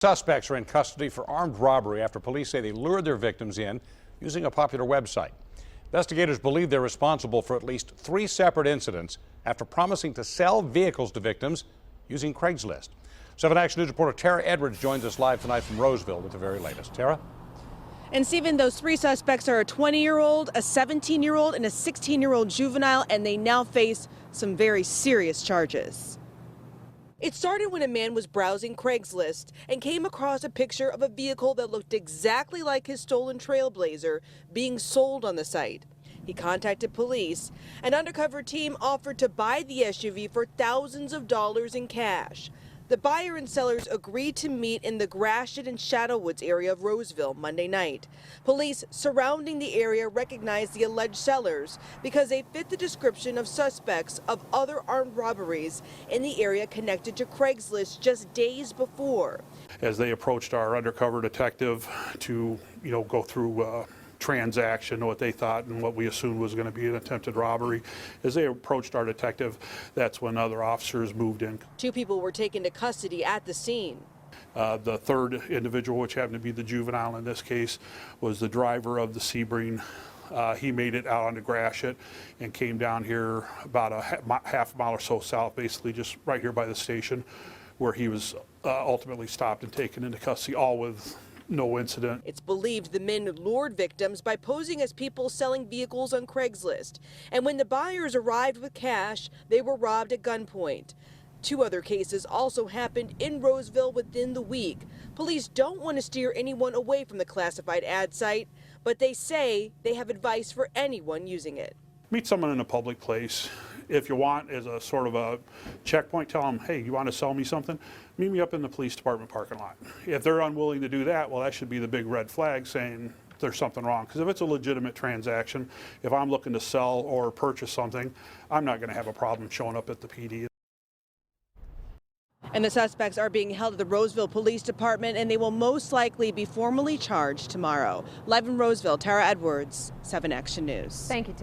Suspects are in custody for armed robbery after police say they lured their victims in using a popular website. Investigators believe they're responsible for at least 3 separate incidents after promising to sell vehicles to victims using Craigslist. 7 Action News reporter Tara Edwards joins us live tonight from Roseville with the very latest. Tara? And Stephen, those 3 suspects are a 20-year-old, a 17-year-old, and a 16-year-old juvenile, and they now face some very serious charges. It started when a man was browsing Craigslist and came across a picture of a vehicle that looked exactly like his stolen Trailblazer being sold on the site. He contacted police. An undercover team offered to buy the SUV for thousands of dollars in cash. The buyer and sellers agreed to meet in the Gratiot and Shadowwoods area of Roseville Monday night. Police surrounding the area recognized the alleged sellers because they fit the description of suspects of other armed robberies in the area connected to Craigslist just days before. As they approached our undercover detective to, go through transaction, what they thought and what we assumed was going to be an attempted robbery. As they approached our detective, that's when other officers moved in. 2 people were taken to custody at the scene. The third individual, which happened to be the juvenile in this case, was the driver of the Sebring. He made it out onto Gratiot and came down here about a half mile or so south, basically just right here by the station, where he was ultimately stopped and taken into custody, all with no incident. It's believed the men lured victims by posing as people selling vehicles on Craigslist. And when the buyers arrived with cash, they were robbed at gunpoint. 2 other cases also happened in Roseville within the week. Police don't want to steer anyone away from the classified ad site, but they say they have advice for anyone using it. Meet someone in a public place. If you want, as a sort of a checkpoint, tell them, hey, you want to sell me something? Meet me up in the police department parking lot. If they're unwilling to do that, well, that should be the big red flag saying there's something wrong. Because if it's a legitimate transaction, if I'm looking to sell or purchase something, I'm not going to have a problem showing up at the PD. And the suspects are being held at the Roseville Police Department, and they will most likely be formally charged tomorrow. Live in Roseville, Tara Edwards, 7 Action News. Thank you, Tara.